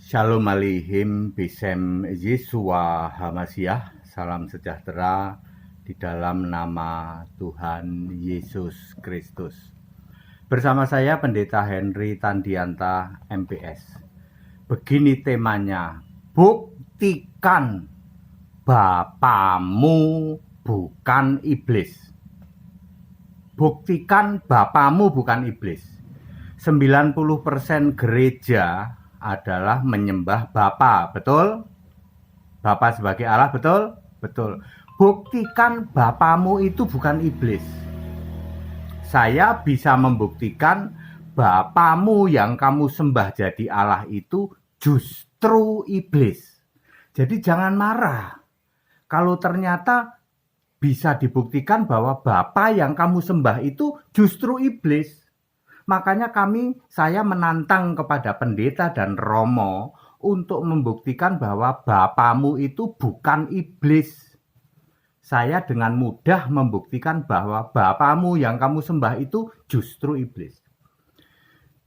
Shalom Aleichem Besem Yesua Hamasiah. Salam sejahtera di dalam nama Tuhan Yesus Kristus. Bersama saya Pendeta Henry Tandianta MPS. Begini temanya, buktikan Bapamu bukan iblis. Buktikan Bapamu bukan iblis. 90% gereja adalah menyembah Bapa, betul? Bapa sebagai Allah, betul? Betul. Buktikan Bapamu itu bukan iblis. Saya bisa membuktikan Bapamu yang kamu sembah jadi Allah itu justru iblis. Jadi jangan marah. Kalau ternyata bisa dibuktikan bahwa Bapa yang kamu sembah itu justru iblis. Makanya saya menantang kepada pendeta dan romo untuk membuktikan bahwa Bapamu itu bukan iblis. Saya dengan mudah membuktikan bahwa Bapamu yang kamu sembah itu justru iblis.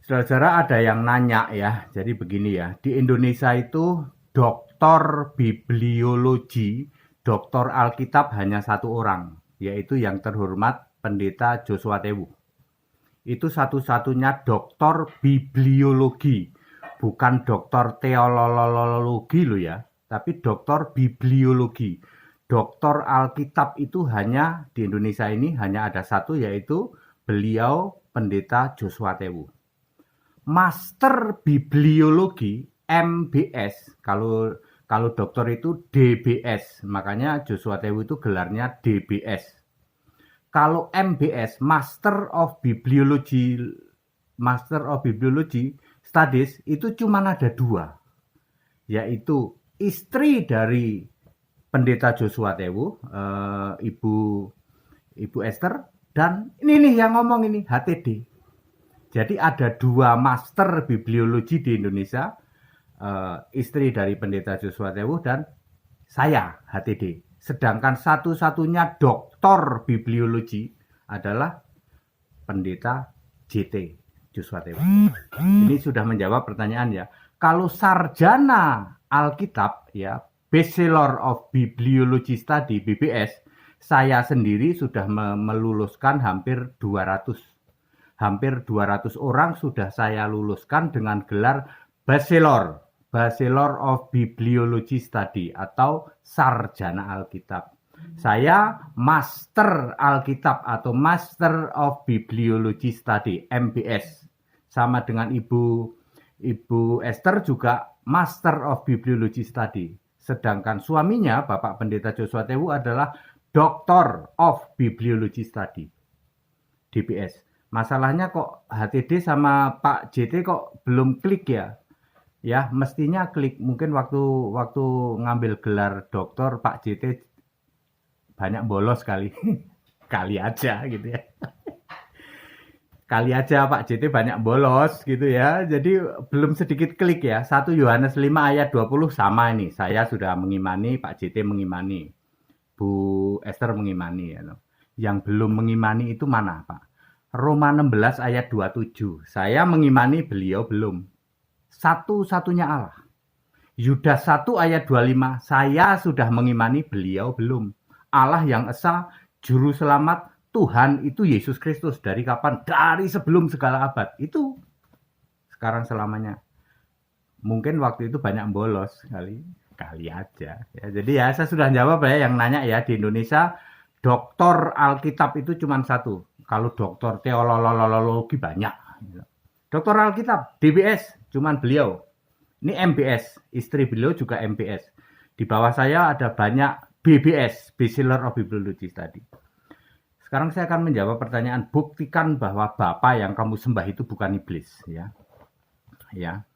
Saudara-saudara, ada yang nanya ya, jadi begini ya, di Indonesia itu doktor bibliologi, doktor Alkitab hanya satu orang, yaitu yang terhormat Pendeta Joshua Tewu. Itu satu-satunya doktor bibliologi, bukan doktor teologi loh ya, tapi doktor bibliologi. Doktor Alkitab itu hanya di Indonesia ini hanya ada satu, yaitu beliau Pendeta Joshua Tewu. Master bibliologi MBS, kalau dokter itu DBS, makanya Joshua Tewu itu gelarnya DBS. Kalau MBS, Master of Bibliology Studies, itu cuma ada dua, yaitu istri dari Pendeta Joshua Tewu, Ibu Esther, dan ini nih yang ngomong ini, HTD. Jadi ada dua Master Bibliologi di Indonesia, istri dari Pendeta Joshua Tewu dan saya, HTD. Sedangkan satu-satunya doktor bibliologi adalah Pendeta JT Joshua Tewu. Ini sudah menjawab pertanyaan ya. Kalau sarjana Alkitab ya, Bachelor of Bibliology Study BBS, saya sendiri sudah meluluskan hampir 200. Hampir 200 orang sudah saya luluskan dengan gelar Bachelor of Bibliology Study atau Sarjana Alkitab. Saya Master Alkitab atau Master of Bibliology Study MBS. Sama dengan Ibu Esther juga Master of Bibliology Study. Sedangkan suaminya Bapak Pendeta Joshua Tewu adalah Doctor of Bibliology Study DBS. Masalahnya kok HTD sama Pak JT kok belum klik ya? Ya, mestinya klik. Mungkin waktu ngambil gelar doktor Pak JT banyak bolos kali. Kali aja gitu ya. Kali aja Pak JT banyak bolos gitu ya. Jadi belum sedikit klik ya. 1 Yohanes 5 ayat 20 sama ini. Saya sudah mengimani, Pak JT mengimani. Bu Esther mengimani ya. Yang belum mengimani itu mana, Pak? Roma 16 ayat 27. Saya mengimani, beliau belum. Satu-satunya Allah. Yudas 1 ayat 25, saya sudah mengimani, beliau belum. Allah yang esa, juru selamat, Tuhan itu Yesus Kristus. Dari kapan? Dari sebelum segala abad. Itu sekarang selamanya. Mungkin waktu itu banyak bolos kali aja. Ya, jadi ya saya sudah jawab ya yang nanya ya, di Indonesia doktor Alkitab itu cuma satu. Kalau doktor teologi banyak. Doktor Alkitab, DBS, cuman beliau. Ini MBS, istri beliau juga MBS. Di bawah saya ada banyak BBS, Bachelor of Bibliology Study. Sekarang saya akan menjawab pertanyaan, buktikan bahwa Bapa yang kamu sembah itu bukan iblis. Ya.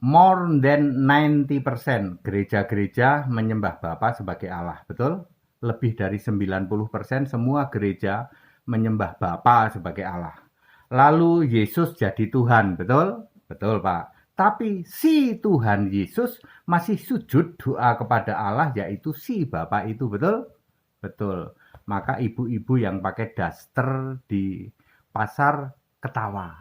More than 90% gereja-gereja menyembah Bapa sebagai Allah, betul? Lebih dari 90% semua gereja menyembah Bapa sebagai Allah. Lalu Yesus jadi Tuhan, betul? Betul, Pak. Tapi si Tuhan Yesus masih sujud doa kepada Allah, yaitu si Bapa itu, betul? Betul. Maka ibu-ibu yang pakai daster di pasar ketawa.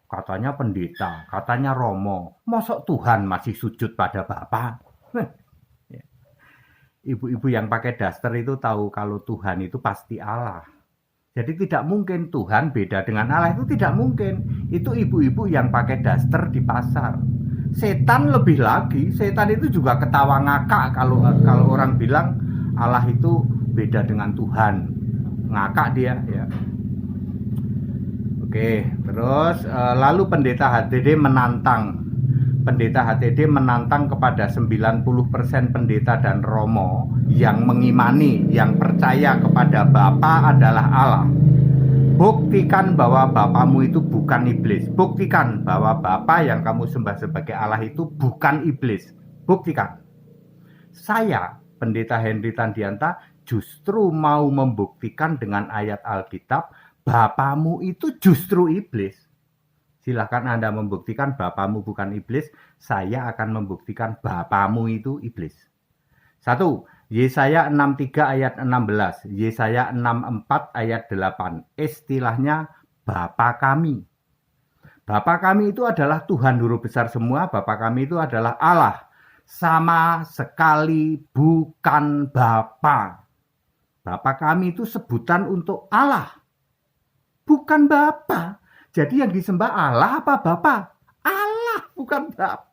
Katanya pendeta, katanya Romo. Mosok Tuhan masih sujud pada Bapa? Ibu-ibu yang pakai daster itu tahu kalau Tuhan itu pasti Allah. Jadi tidak mungkin Tuhan beda dengan Allah, itu tidak mungkin. Itu ibu-ibu yang pakai daster di pasar. Setan lebih lagi, setan itu juga ketawa ngakak kalau orang bilang Allah itu beda dengan Tuhan. Ngakak dia ya. Oke, terus lalu pendeta HTD menantang kepada 90% pendeta dan romo yang mengimani, yang percaya kepada Bapa adalah Allah. Buktikan bahwa Bapamu itu bukan iblis. Buktikan bahwa Bapa yang kamu sembah sebagai Allah itu bukan iblis. Buktikan. Saya, Pendeta Henry Tandianta, justru mau membuktikan dengan ayat Alkitab, Bapamu itu justru iblis. Silahkan Anda membuktikan Bapamu bukan iblis, saya akan membuktikan Bapamu itu iblis. 1. Yesaya 63 ayat 16, Yesaya 64 ayat 8. Istilahnya Bapa kami. Bapa kami itu adalah Tuhan huruf besar semua, Bapa kami itu adalah Allah. Sama sekali bukan Bapa. Bapa kami itu sebutan untuk Allah. Bukan Bapa. Jadi yang disembah Allah apa Bapa? Allah, bukan Bapa.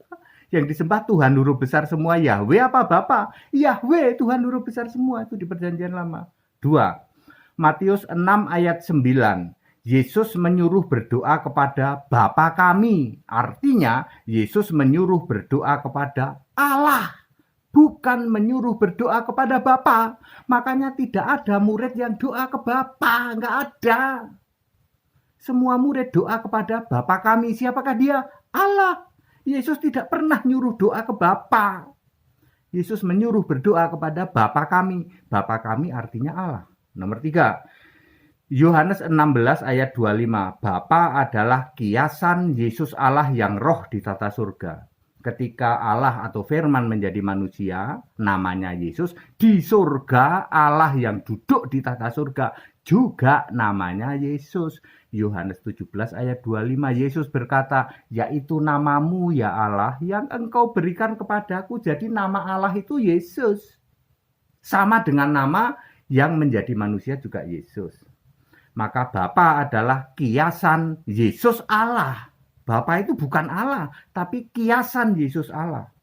Yang disembah Tuhan huruf besar semua, Yahweh apa Bapa? Yahweh, Tuhan huruf besar semua, itu di Perjanjian Lama. 2. Matius 6 ayat 9. Yesus menyuruh berdoa kepada Bapa kami. Artinya, Yesus menyuruh berdoa kepada Allah. Bukan menyuruh berdoa kepada Bapa. Makanya tidak ada murid yang doa ke Bapa. Enggak ada. Semua murid doa kepada Bapa kami. Siapakah dia? Allah. Yesus tidak pernah nyuruh doa ke Bapa. Yesus menyuruh berdoa kepada Bapa kami. Bapa kami artinya Allah. Nomor 3. Yohanes 16 ayat 25. Bapa adalah kiasan Yesus Allah yang roh di tata surga. Ketika Allah atau firman menjadi manusia, namanya Yesus, di surga Allah yang duduk di tata surga juga namanya Yesus. Yohanes 17 ayat 25, Yesus berkata, yaitu namamu ya Allah yang engkau berikan kepadaku. Jadi nama Allah itu Yesus. Sama dengan nama yang menjadi manusia juga Yesus. Maka Bapa adalah kiasan Yesus Allah. Bapa itu bukan Allah, tapi kiasan Yesus Allah.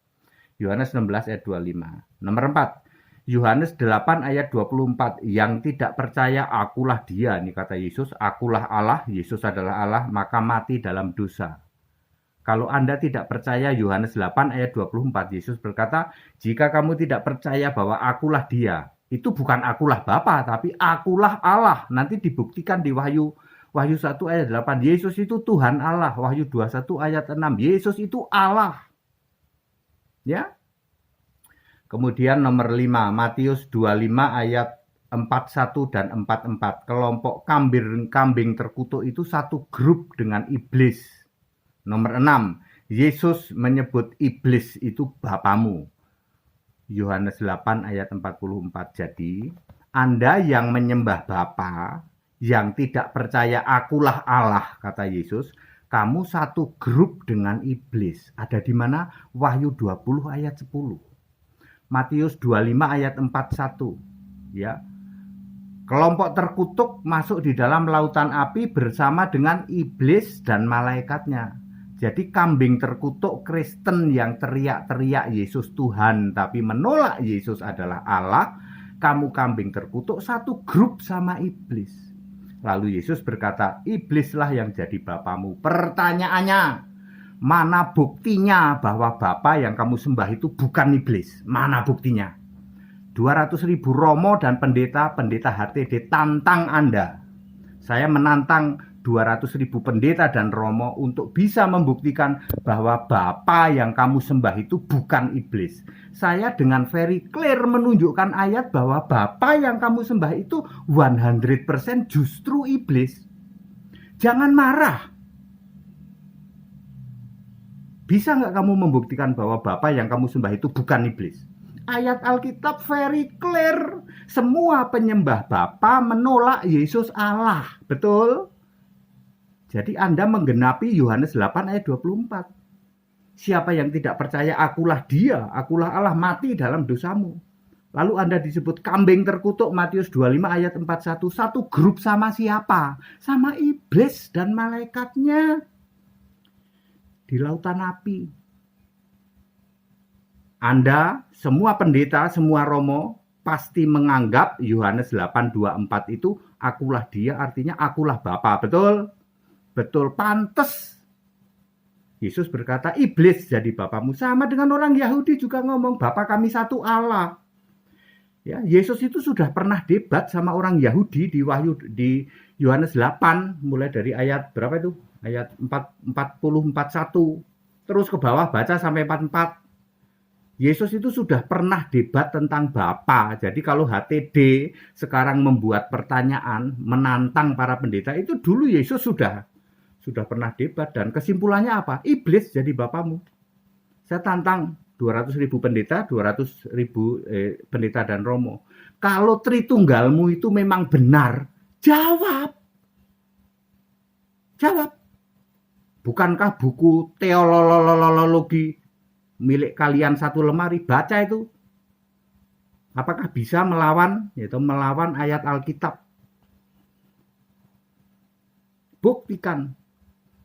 Yohanes 16 ayat 25. Nomor 4. Yohanes 8 ayat 24, yang tidak percaya akulah dia, ini kata Yesus, akulah Allah, Yesus adalah Allah, maka mati dalam dosa. Kalau Anda tidak percaya Yohanes 8 ayat 24, Yesus berkata, jika kamu tidak percaya bahwa akulah dia, itu bukan akulah Bapa, tapi akulah Allah. Nanti dibuktikan di Wahyu 1 ayat 8, Yesus itu Tuhan Allah. Wahyu 21 ayat 6, Yesus itu Allah. Ya. Kemudian nomor 5, Matius 25 ayat 41 dan 44. Kelompok kambing terkutuk itu satu grup dengan iblis. Nomor 6, Yesus menyebut iblis itu Bapamu. Yohanes 8 ayat 44. Jadi, Anda yang menyembah Bapa, yang tidak percaya akulah Allah, kata Yesus, kamu satu grup dengan iblis. Ada di mana? Wahyu 20 ayat 10. Matius 25 ayat 41. Ya. Kelompok terkutuk masuk di dalam lautan api bersama dengan iblis dan malaikatnya. Jadi kambing terkutuk Kristen yang teriak-teriak Yesus Tuhan tapi menolak Yesus adalah Allah, kamu kambing terkutuk satu grup sama iblis. Lalu Yesus berkata, iblislah yang jadi bapamu. Pertanyaannya, mana buktinya bahwa Bapa yang kamu sembah itu bukan iblis? Mana buktinya? 200.000 romo dan pendeta HTD tantang Anda. Saya menantang 200.000 pendeta dan romo untuk bisa membuktikan bahwa Bapa yang kamu sembah itu bukan iblis. Saya dengan very clear menunjukkan ayat bahwa Bapa yang kamu sembah itu 100% justru iblis. Jangan marah. Bisa nggak kamu membuktikan bahwa Bapa yang kamu sembah itu bukan iblis? Ayat Alkitab very clear. Semua penyembah Bapa menolak Yesus Allah. Betul? Jadi Anda menggenapi Yohanes 8 ayat 24. Siapa yang tidak percaya akulah dia, akulah Allah, mati dalam dosamu. Lalu Anda disebut kambing terkutuk, Matius 25 ayat 41. Satu grup sama siapa? Sama iblis dan malaikatnya di lautan api. Anda, semua pendeta, semua romo, pasti menganggap Yohanes 8:24 itu akulah dia, artinya akulah Bapa. Betul? Betul, pantes. Yesus berkata, iblis jadi bapamu. Sama dengan orang Yahudi juga ngomong, Bapa kami satu Allah. Ya, Yesus itu sudah pernah debat sama orang Yahudi di Yohanes 8, mulai dari ayat berapa itu? Ayat 41. Terus ke bawah baca sampai 44. Yesus itu sudah pernah debat tentang Bapa. Jadi kalau HTD sekarang membuat pertanyaan, menantang para pendeta, itu dulu Yesus sudah pernah debat, dan kesimpulannya apa? Iblis jadi bapamu. Saya tantang 200.000 pendeta, 200.000 pendeta dan romo. Kalau Tritunggalmu itu memang benar, jawab. Jawab. Bukankah buku teologi milik kalian satu lemari? Baca itu. Apakah bisa melawan ayat Alkitab? Buktikan.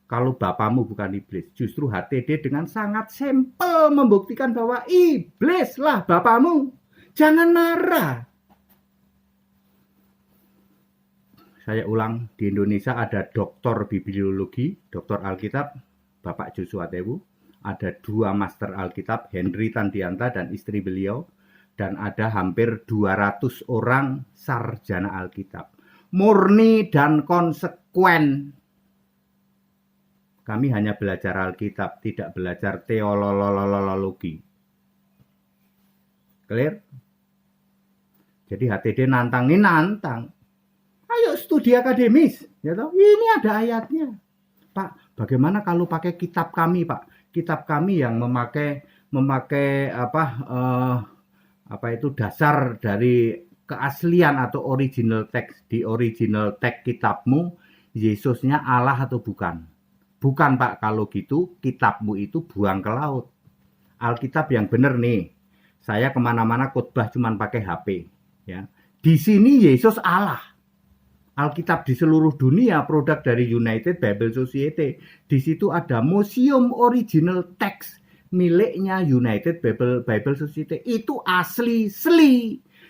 Kalau bapamu bukan iblis, justru HTD dengan sangat simpel membuktikan bahwa iblislah bapamu. Jangan marah. Saya ulang, di Indonesia ada doktor bibliologi, doktor Alkitab, Bapak Joshua Tewu. Ada 2 master Alkitab, Henry Tandianta dan istri beliau. Dan ada hampir 200 orang sarjana Alkitab. Murni dan konsekuen. Kami hanya belajar Alkitab, tidak belajar teologi. Clear? Jadi HTD nantang. Ayo studi akademis. Ya toh? Ini ada ayatnya. Pak, bagaimana kalau pakai kitab kami, Pak? Kitab kami yang memakai dasar dari keaslian atau original text. Di original text kitabmu, Yesusnya Allah atau bukan? Bukan, Pak, kalau gitu kitabmu itu buang ke laut. Alkitab yang benar nih. Saya kemana-mana khotbah cuman pakai HP. Ya. Di sini Yesus Allah. Alkitab di seluruh dunia produk dari United Bible Society. Di situ ada Museum Original Text miliknya United Bible Society. Itu asli.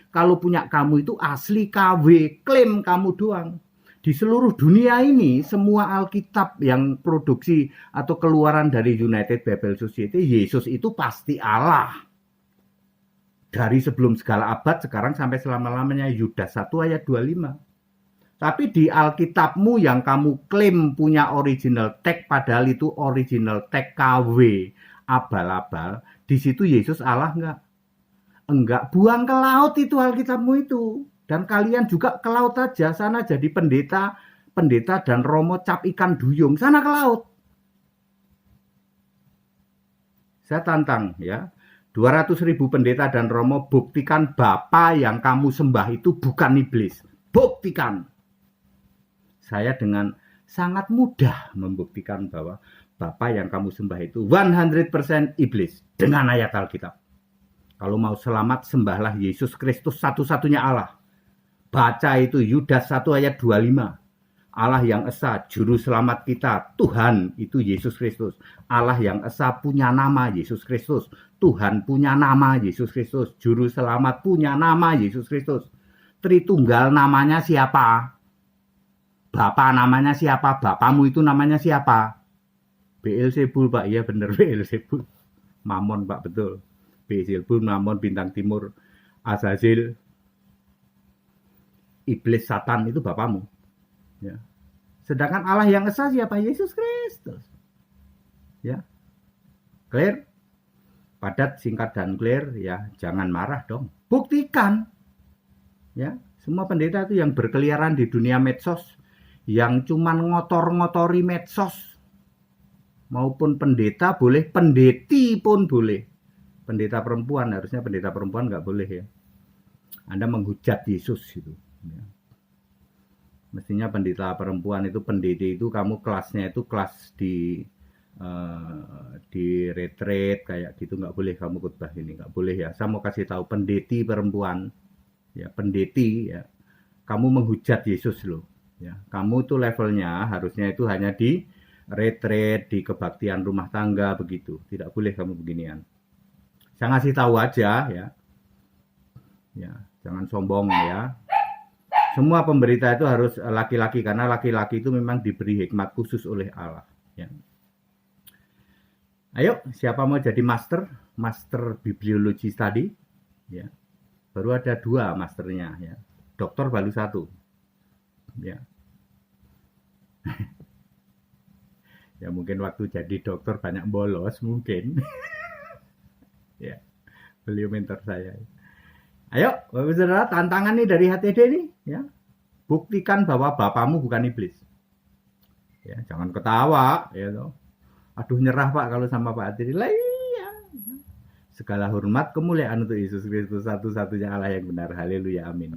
Kalau punya kamu itu asli KW, klaim kamu doang. Di seluruh dunia ini, semua Alkitab yang produksi atau keluaran dari United Bible Society, Yesus itu pasti Allah. Dari sebelum segala abad, sekarang sampai selama-lamanya, Yudas 1 ayat 25. Tapi di Alkitabmu yang kamu klaim punya original text, padahal itu original text KW, abal-abal, di situ Yesus Allah enggak? Enggak, buang ke laut itu Alkitabmu itu. Dan kalian juga ke laut aja, sana jadi pendeta dan romo cap ikan duyung, sana ke laut. Saya tantang ya, 200.000 pendeta dan romo, buktikan Bapa yang kamu sembah itu bukan iblis. Buktikan. Saya dengan sangat mudah membuktikan bahwa Bapa yang kamu sembah itu 100% iblis dengan ayat Alkitab. Kalau mau selamat, sembahlah Yesus Kristus satu-satunya Allah. Baca itu Yudas 1 ayat 25. Allah yang esa, juru selamat kita, Tuhan itu Yesus Kristus. Allah yang esa punya nama Yesus Kristus. Tuhan punya nama Yesus Kristus. Juru selamat punya nama Yesus Kristus. Tritunggal namanya siapa? Bapa namanya siapa? Bapamu itu namanya siapa? Beelzebul, Pak. Iya benar, Beelzebul. Mamon, Pak, betul. Beelzebul, Mamon, bintang timur, Azazil, iblis, Satan itu bapamu. Ya. Sedangkan Allah yang esa siapa? Yesus Kristus. Ya. Clear? Padat, singkat, dan clear. Ya, jangan marah dong. Buktikan. Ya, semua pendeta itu yang berkeliaran di dunia medsos, yang cuman ngotor-ngotori medsos, maupun pendeta boleh, pendeti pun boleh. Pendeta perempuan, harusnya pendeta perempuan nggak boleh ya. Anda menghujat Yesus itu. Ya. Mestinya pendeta perempuan itu, pendeta itu kamu kelasnya itu kelas di retreat kayak gitu, nggak boleh kamu khotbah ini, nggak boleh ya. Saya mau kasih tahu pendeti perempuan, ya pendeti ya, kamu menghujat Yesus loh. Ya, kamu tuh levelnya harusnya itu hanya di retreat, di kebaktian rumah tangga begitu. Tidak boleh kamu beginian. Saya ngasih tahu aja ya. Ya, jangan sombong ya. Semua pemberita itu harus laki-laki karena laki-laki itu memang diberi hikmat khusus oleh Allah. Ya. Ayo, siapa mau jadi master bibliologi study? Ya, baru ada 2 masternya ya. Doktor baru 1. Ya. Ya mungkin waktu jadi dokter banyak bolos mungkin. Ya, beliau mentor saya. Ayo, Bapak Saudara, tantangan nih dari HTD nih, ya. Buktikan bahwa Bapamu bukan iblis. Ya, jangan ketawa, ya toh. Aduh nyerah Pak kalau sama Pak HTD. Lah iya. Segala hormat kemuliaan untuk Yesus Kristus, satu-satunya Allah yang benar. Haleluya, amin.